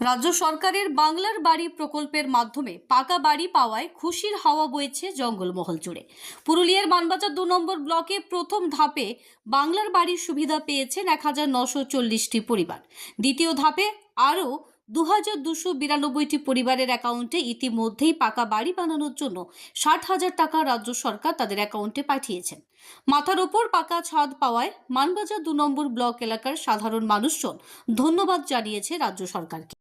রাজ্য সরকারের বাংলার বাড়ি প্রকল্পের মাধ্যমে পাকা বাড়ি পাওয়ায় খুশির হাওয়া বইছে জঙ্গলমহল জুড়ে। পুরুলিয়ার মানবাজার ২ নম্বর ব্লকে প্রথম ধাপে বাংলার বাড়ির সুবিধা পেয়েছেন ১,৯৪০টি পরিবার। দ্বিতীয় ধাপে আরও ২,২৯২টি পরিবারের অ্যাকাউন্টে ইতিমধ্যেই পাকা বাড়ি বানানোর জন্য ৬০,০০০ টাকা রাজ্য সরকার তাদের অ্যাকাউন্টে পাঠিয়েছেন। মাথার ওপর পাকা ছাদ পাওয়ায় মানবাজার ২ নম্বর ব্লক এলাকার সাধারণ মানুষজন ধন্যবাদ জানিয়েছে রাজ্য সরকারকে।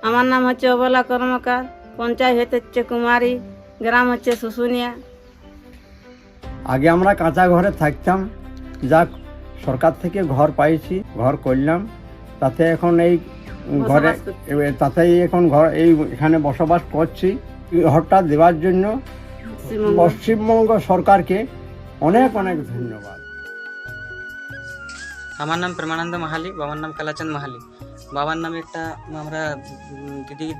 আমার নাম হচ্ছে অবলা কর্মকার, পঞ্চায়েত হচ্ছে কুমারী, গ্রাম হচ্ছে শুশুনিয়া। আগে আমরা কাঁচা ঘরে থাকতাম, যাক সরকার থেকে ঘর পাইছি, ঘর করলাম, তাতে এখন এই ঘরে তাতেই এখন ঘর এখানে বসবাস করছি। ঘরটা দেওয়ার জন্য পশ্চিমবঙ্গ সরকারকে অনেক অনেক ধন্যবাদ। আমার নাম প্রেমানন্দ মাহালি, বাবার নাম কালাচাঁদ মাহালি। বাবার নামে একটা আমরা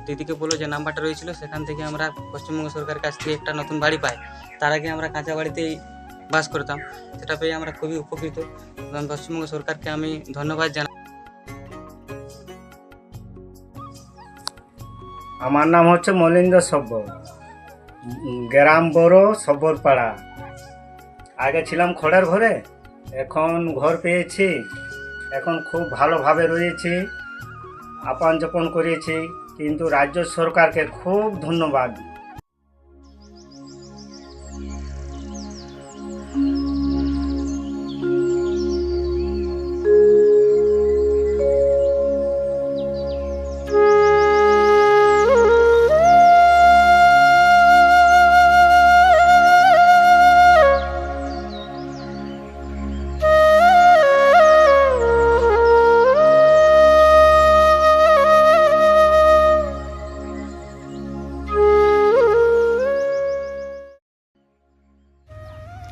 দিদিকে বলো যে নাম্বারটা রয়েছিল, সেখান থেকে আমরা পশ্চিমবঙ্গ সরকারের কাছ থেকে একটা নতুন বাড়ি পাই। তার আগে আমরা কাঁচা বাড়িতেই বাস করতাম, সেটা পেয়ে আমরা খুবই উপকৃত এবং পশ্চিমবঙ্গ সরকারকে আমি ধন্যবাদ জানাই। আমার নাম হচ্ছে মলিন্দ সব্য, গ্রাম বড় সব্বরপাড়া। আগে ছিলাম খড়ের ঘরে, এখন ঘর পেয়েছি, এখন খুব ভালোভাবে রয়েছি, আপন যাপন করেছি। কিন্তু রাজ্য সরকারকে খুব ধন্যবাদ।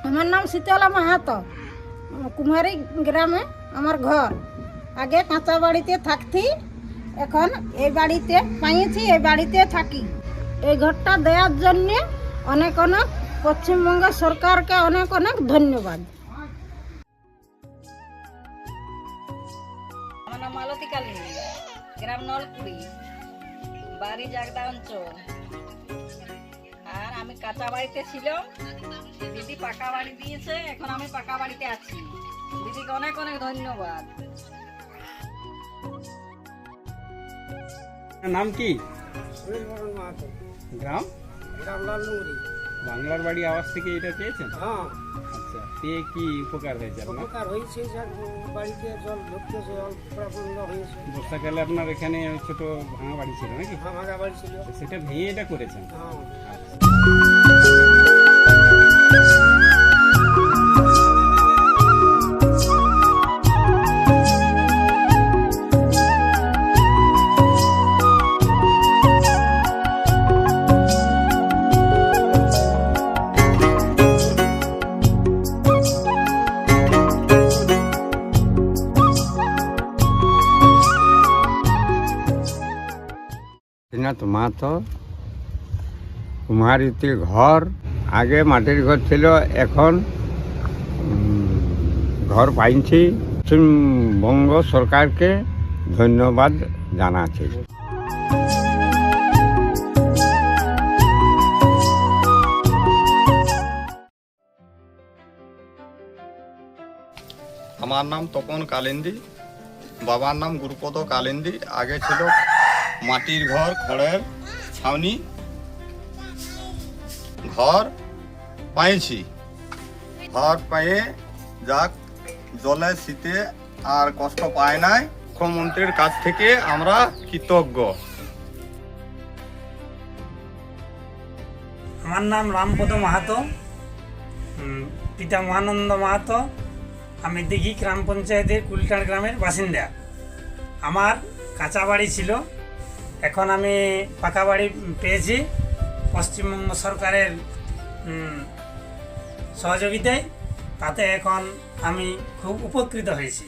আমার নাম শীতলা মাহাতো, কুমারী গ্রামে আমার ঘর। আগে কাঁচা বাড়িতে থাকতি, এখন এই বাড়িতে পাইছি, এই বাড়িতে থাকি। এই ঘরটা দেওয়ার জন্যে অনেক অনেক পশ্চিমবঙ্গ সরকারকে অনেক অনেক ধন্যবাদ। আমার নাম মালতী কালী, গ্রাম নলপুরি, বাড়ি জাগদা অঞ্চল। আর আমি কাঁচা বাড়িতে ছিলাম, দিদি পাকা বাড়ি দিয়েছে, এখন আমি পাকা বাড়িতে আছি। দিদিকে অনেক অনেক ধন্যবাদ। নাম কি? গ্রাম বাংলার বাড়ি আওয়াজ থেকে এটা পেয়েছেন? আচ্ছা, পেয়ে কি উপকার হয়েছে আপনার? উপকার হয়েছে, বাড়িতে জল ঢুকতেছে, অল্প বন্ধ হয়েছে। বর্ষাকালে আপনার এখানে ছোট ভাঙা বাড়ি ছিল নাকি? ভাঙা বাড়ি ছিল, সেটা ভেঙে এটা করেছেন? মাহাতো, কুমারীতে ঘর। আগে মাটির ঘর ছিল, এখন ঘর পাইছি। পশ্চিমবঙ্গ সরকারকে ধন্যবাদ জানাচ্ছি। আমার নাম তপন কালিন্দি, বাবার নাম গুরুপদ কালিন্দি। আগে ছিল মাটির ঘর, খড়ের ছাউনি। ঘর পাইছি, ঘর পেয়ে যাক জলে শীতে আর কষ্ট পায় নাই। মুখ্যমন্ত্রীর কাছ থেকে আমরা কৃতজ্ঞ। আমার নাম রামপদ মাহাতো, পিতা মহানন্দ মাহাতো। আমি দিঘি গ্রাম পঞ্চায়েতের কুলটার গ্রামের বাসিন্দা। আমার কাঁচা বাড়ি ছিল, এখন আমি পাকা বাড়ি পেয়েছি পশ্চিমবঙ্গ সরকারের সহযোগিতায়। তাতে এখন আমি খুব উপকৃত হয়েছি।